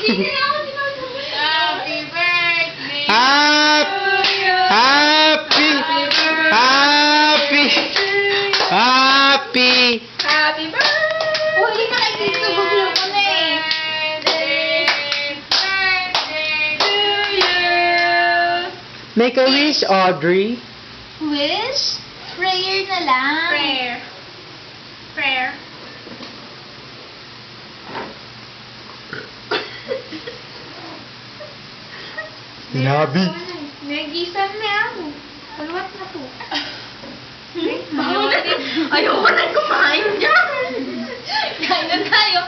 Hindi na ako sinasabi. Happy birthday. Happy birthday. Uy, nakikisubog lang ko na eh. Birthday to you. Make a wish, Audrey. Wish? Prayer na lang. Prayer. Sinabi. Nagisan na ako. Paluwat na po. Ayoko na kumain dyan. Kain na tayo.